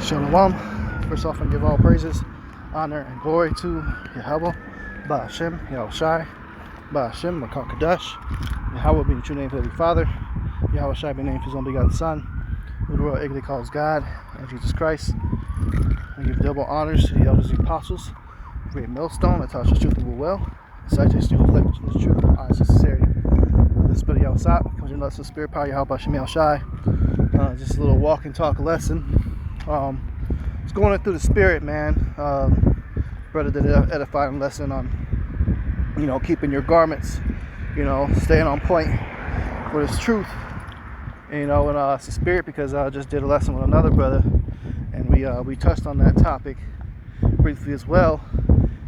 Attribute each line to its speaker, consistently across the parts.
Speaker 1: Shalom. First off, I give all praises, honor, and glory to Yahweh, Ba'ashem, Yahushai, Ba'ashem, Makar Kadash, Yahweh being the true name of Heavenly Father, Yahushai being named his only begotten Son, who the world ignorantly calls God, and Jesus Christ. I give double honors to the elders and apostles, great millstone that taught us truth and will well, citations to reflect this truth, honest and sincerity. The spirit of Yahushua comes in us with spirit power, Yahweh Ba'ashem, Yahushai. Just a little walk and talk lesson. It's going through the spirit, man. Brother did an edifying lesson on, keeping your garments, staying on point for this truth. And it's the spirit, because I just did a lesson with another brother, and we touched on that topic briefly as well.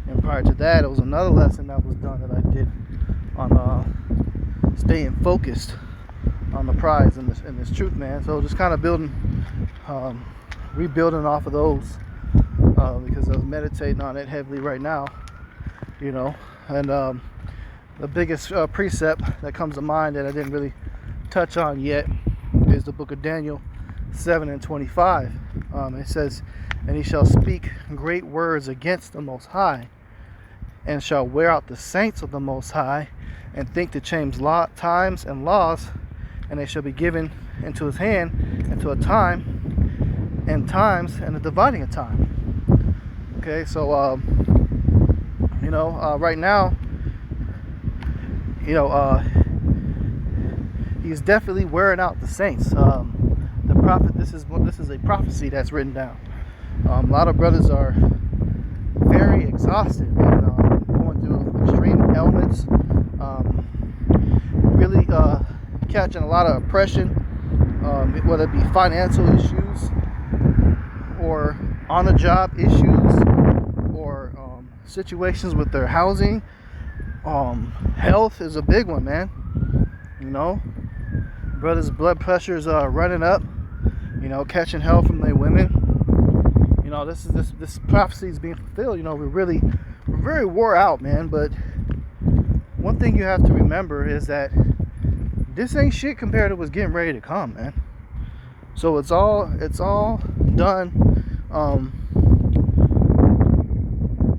Speaker 1: And prior to that, it was another lesson that was done that I did on staying focused on the prize in this truth, man. So just kind of rebuilding off of those, because I was meditating on it heavily right now, and the biggest precept that comes to mind that I didn't really touch on yet is the book of Daniel 7:25. It says, "And he shall speak great words against the Most High, and shall wear out the saints of the Most High, and think to change times and laws, and they shall be given into his hand into a time and times and a dividing of time." Okay, so right now, he's definitely wearing out the saints. The prophet. This is a prophecy that's written down. A lot of brothers are very exhausted, man, going through extreme ailments, really catching a lot of oppression, whether it be financial issues, or on the job issues, or situations with their housing. Health is a big one, man. Brothers' blood pressures are running up, catching hell from their women. This prophecy is being fulfilled. We're very wore out, man. But one thing you have to remember is that this ain't shit compared to what's getting ready to come, man. So it's all done.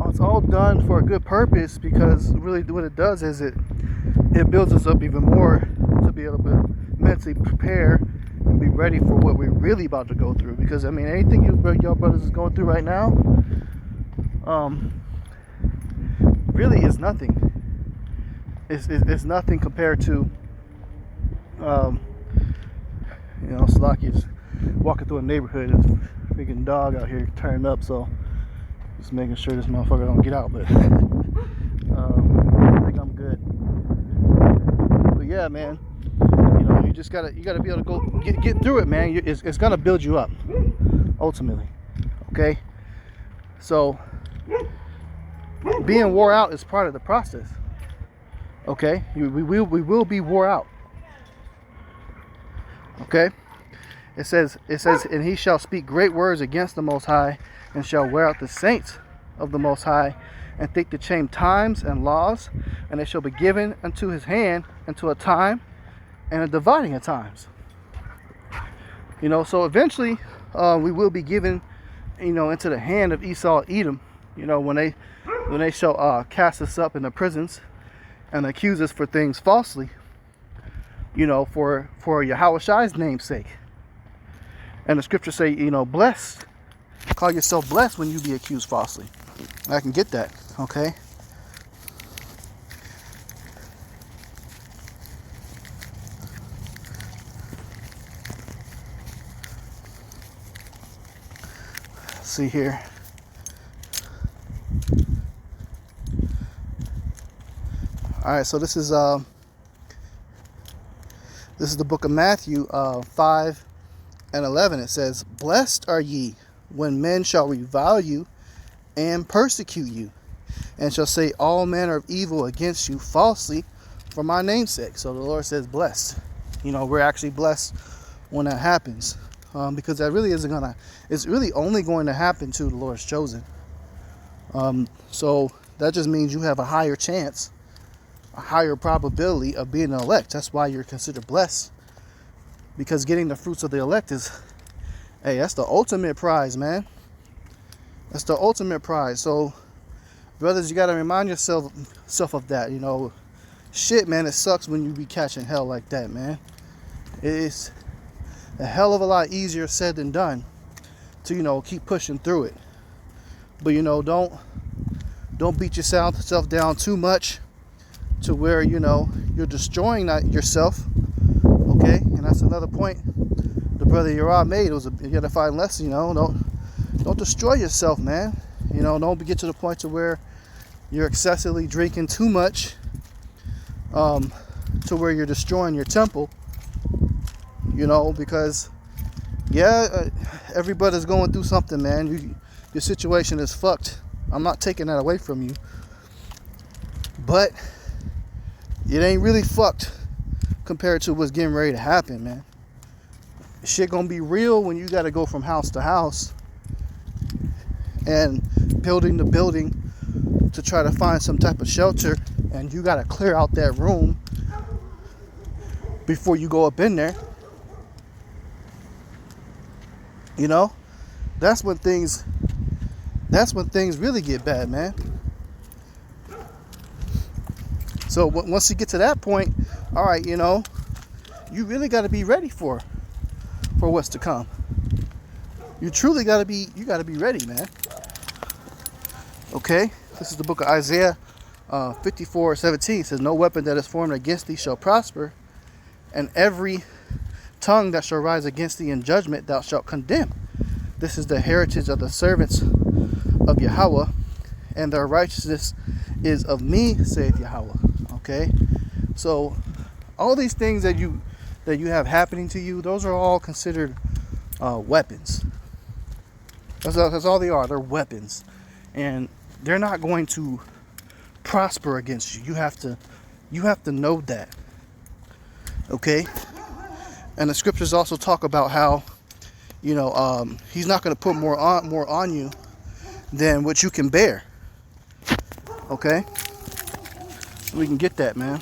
Speaker 1: It's all done for a good purpose, because really what it does is it builds us up even more to be able to mentally prepare and be ready for what we're really about to go through. Because anything your brothers is going through right now, really is nothing. It's nothing compared to, Slaki's walking through a neighborhood, there's a freaking dog out here turning up, so just making sure this motherfucker don't get out. But I think I'm good. But yeah, man, you gotta be able to go get through it, man. It's gonna build you up ultimately. Okay, so being wore out is part of the process. Okay, we will be wore out. Okay, it says, "And he shall speak great words against the Most High, and shall wear out the saints of the Most High, and think to change times and laws, and they shall be given unto his hand into a time and a dividing of times." So eventually we will be given, into the hand of Esau, Edom. When they shall cast us up in the prisons and accuse us for things falsely, for Yahushai's name's sake. And the scriptures say, blessed, call yourself blessed when you be accused falsely. And I can get that, okay? Let's see here. All right, so this is the book of Matthew 5:11. It says, "Blessed are ye when men shall revile you and persecute you, and shall say all manner of evil against you falsely for my name's sake." So the Lord says blessed. We're actually blessed when that happens, because that really it's really only going to happen to the Lord's chosen. So that just means you have a higher chance, a higher probability of being an elect. That's why you're considered blessed, because getting the fruits of the elect is Hey, that's the ultimate prize, man. That's the ultimate prize. So, brothers, you got to remind yourself of that. You know, shit, man, it sucks when you be catching hell like that, man. It's a hell of a lot easier said than done to, you know, keep pushing through it. But, you know, don't beat yourself down too much to where, you know, you're destroying yourself. Okay, and that's another point the brother Yerah made. It was a edifying lesson. You know, don't destroy yourself, man. You know, don't get to the point to where you're excessively drinking too much, to where you're destroying your temple. You know, because everybody's going through something, man. Your situation is fucked. I'm not taking that away from you, but it ain't really fucked compared to what's getting ready to happen, man. Shit gonna be real when you gotta go from house to house and building to building to try to find some type of shelter, and you gotta clear out that room before you go up in there. You know, that's when things really get bad, man. So once you get to that point, all right, you know, you really got to be ready for what's to come. You truly got to be ready, man. Okay, this is the book of Isaiah 54:17. It says, "No weapon that is formed against thee shall prosper, and every tongue that shall rise against thee in judgment thou shalt condemn. This is the heritage of the servants of Yahweh, and their righteousness is of me, saith Yahweh." Okay, so all these things that you have happening to you, those are all considered weapons. That's all they are. They're weapons, and they're not going to prosper against you. You have to know that. Okay, and the scriptures also talk about how, you know, he's not going to put more on you than what you can bear. Okay, so we can get that, man.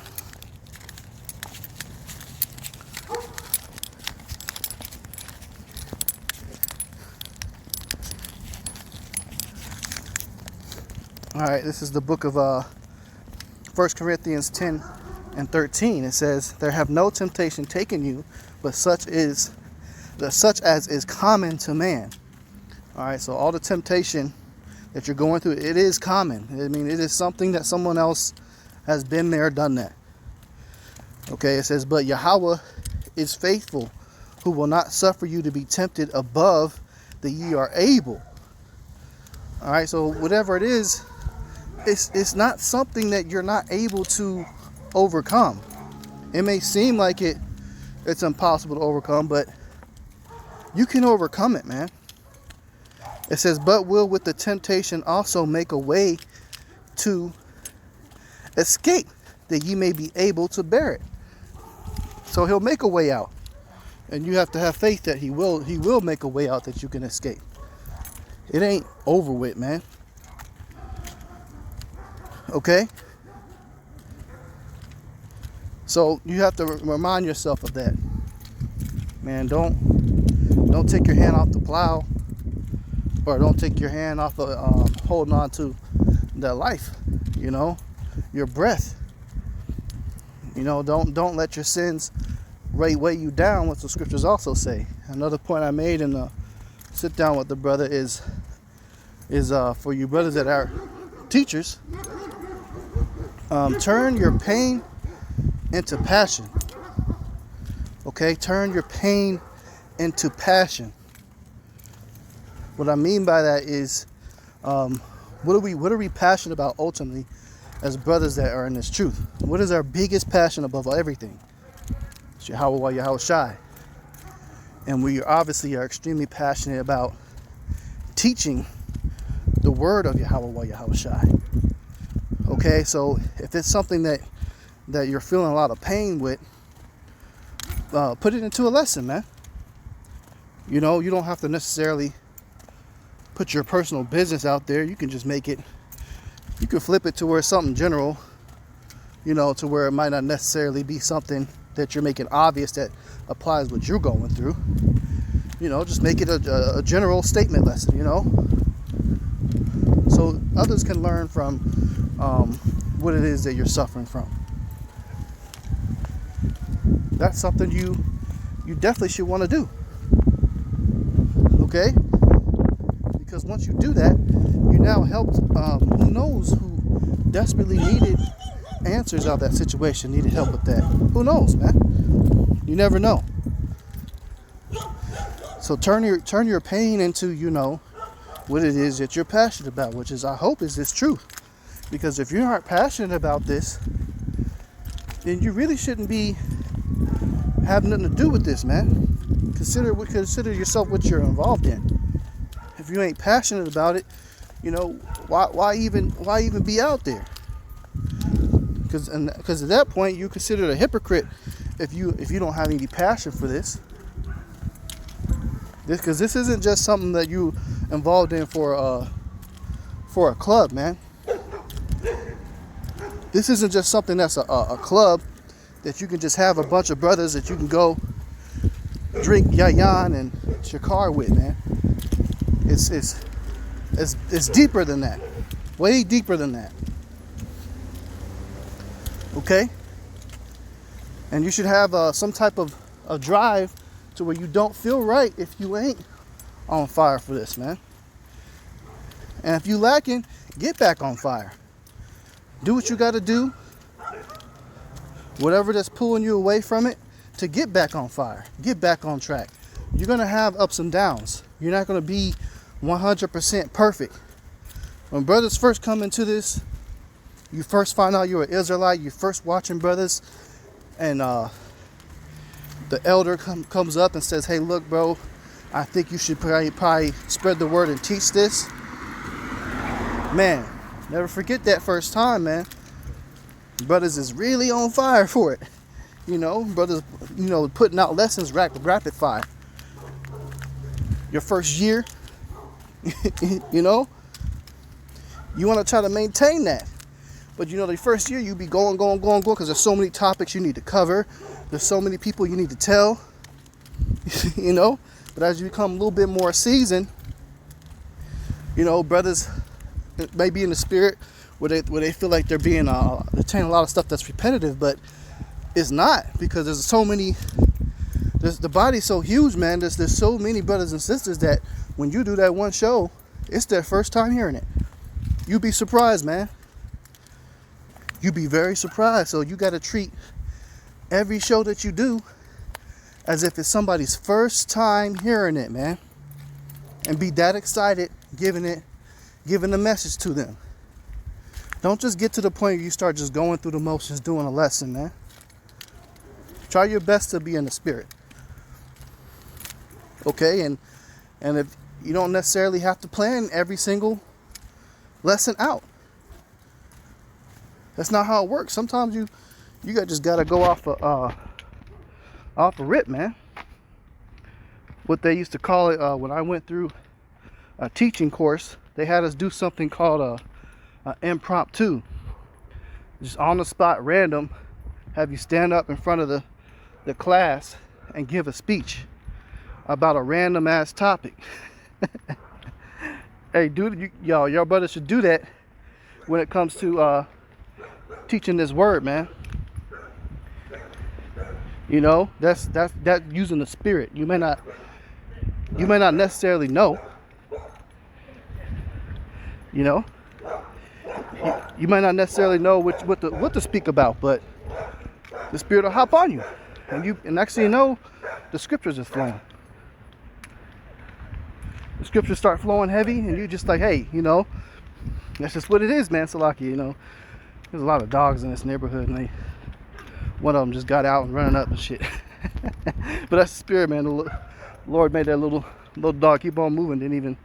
Speaker 1: All right, this is the book of 1 Corinthians 10:13. It says, "There have no temptation taken you, but such as is common to man." All right, so all the temptation that you're going through, it is common. I mean, it is something that someone else has been there, done that. Okay, it says, "But Yahweh is faithful, who will not suffer you to be tempted above that ye are able." All right, so whatever it is, it's not something that you're not able to overcome. It may seem like it's impossible to overcome, but you can overcome it, man. It says, "But will with the temptation also make a way to escape, that ye may be able to bear it." So he'll make a way out, and you have to have faith that he will make a way out that you can escape. It ain't over with, man. Okay? So you have to remind yourself of that. Man, don't take your hand off the plow, or don't take your hand off of holding on to that life, you know, your breath. You know, don't let your sins weigh you down, what the scriptures also say. Another point I made in the sit down with the brother is for you brothers that are teachers, turn your pain into passion. Okay, turn your pain into passion. What I mean by that is, what are we passionate about ultimately as brothers that are in this truth? What is our biggest passion above everything? It's Yahweh Yahweh Shai. And we obviously are extremely passionate about teaching the word of Yahweh Yahweh Shai. Okay, so if it's something that you're feeling a lot of pain with, put it into a lesson, man. You know, you don't have to necessarily put your personal business out there. You can just make it, you can flip it to where it's something general, you know, to where it might not necessarily be something that you're making obvious that applies what you're going through. Just make it a general statement lesson, so others can learn from what it is that you're suffering from. That's something you definitely should want to do. Okay? Because once you do that, you now helped who knows who desperately needed answers out of that situation, needed help with that. Who knows, man? You never know. So turn your pain into, what it is that you're passionate about, which is, I hope, is this truth. Because if you aren't passionate about this, then you really shouldn't be having nothing to do with this, man. Consider yourself what you're involved in. If you ain't passionate about it, why even be out there? Because at that point you're considered a hypocrite if you don't have any passion for this. Because this isn't just something that you involved in for a club, man. This isn't just something that's a club that you can just have a bunch of brothers that you can go drink yayan and shakar with, man. It's deeper than that. Way deeper than that. Okay? And you should have some type of drive to where you don't feel right if you ain't on fire for this, man. And if you lacking, get back on fire. Do what you got to do. Whatever that's pulling you away from it, to get back on fire. Get back on track. You're going to have ups and downs. You're not going to be 100% perfect. When brothers first come into this, you first find out you're an Israelite, you're first watching brothers, and the elder comes up and says, hey, look, bro, I think you should probably spread the word and teach this. Man, never forget that first time, man. Brothers is really on fire for it. Brothers, putting out lessons rapid fire. Your first year, you want to try to maintain that. But the first year you be going, because there's so many topics you need to cover. There's so many people you need to tell, But as you become a little bit more seasoned, brothers may be in the spirit where they feel like they're telling a lot of stuff that's repetitive, but it's not, because there's so many. The body's so huge, man. There's so many brothers and sisters that when you do that one show, it's their first time hearing it. You'd be surprised, man. You'd be very surprised. So you got to treat every show that you do as if it's somebody's first time hearing it, man. And be that excited, giving the message to them. Don't just get to the point where you start just going through the motions doing a lesson, man. Try your best to be in the spirit. Okay, and if you don't necessarily have to plan every single lesson out. That's not how it works. Sometimes you just gotta go off a rip, man. What they used to call it when I went through a teaching course, they had us do something called a impromptu, just on the spot, random. Have you stand up in front of the class and give a speech about a random ass topic. Hey, dude, y'all brothers should do that when it comes to teaching this word, man. That's using the spirit. You may not necessarily know. You might not necessarily know what to speak about, but the spirit will hop on you, and next thing you know, the scriptures is flowing. The scriptures start flowing heavy, and you're just like, hey, that's just what it is, man. Salaki, there's a lot of dogs in this neighborhood, and one of them just got out and running up and shit. But that's the spirit, man. The Lord made that little dog keep on moving. Didn't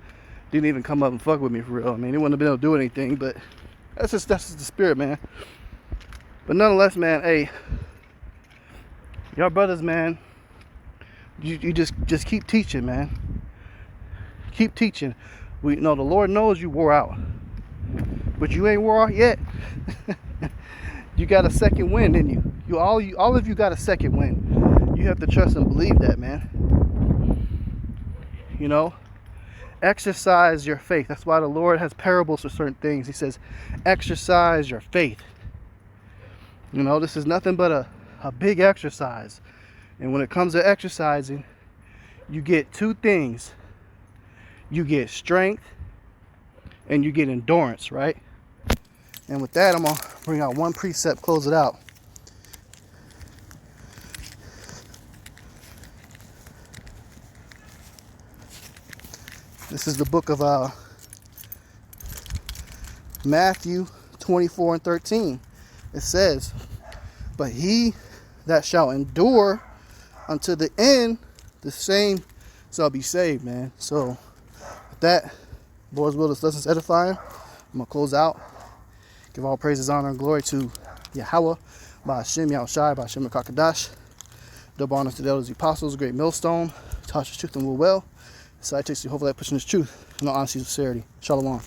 Speaker 1: even come up and fuck with me for real. I mean, he wouldn't have been able to do anything, but that's just the spirit, man. But nonetheless, man, hey, y'all brothers, man, you just keep teaching, man. Keep teaching. The Lord knows you wore out, but you ain't wore out yet. You got a second wind in you. All of you got a second wind. You have to trust and believe that, man. you know. Exercise your faith. That's why the Lord has parables for certain things. He says, exercise your faith. You know, this is nothing but a big exercise. And when it comes to exercising, you get two things. You get strength and you get endurance, right? And with that, I'm going to bring out one precept, close it out. This is the book of Matthew 24 and 13. It says, but he that shall endure unto the end, the same shall be saved, man. So with that, Lord's will, this lesson's edifying. I'm going to close out. Give all praises, honor, and glory to Yahweh, by Hashem, Yahushai, by Hashem, Kakadash. Double honor to the elders, the apostles, great millstone, taught us truth and will well. So I takes you, hopefully, pushing this truth in all honesty and sincerity. Shalom.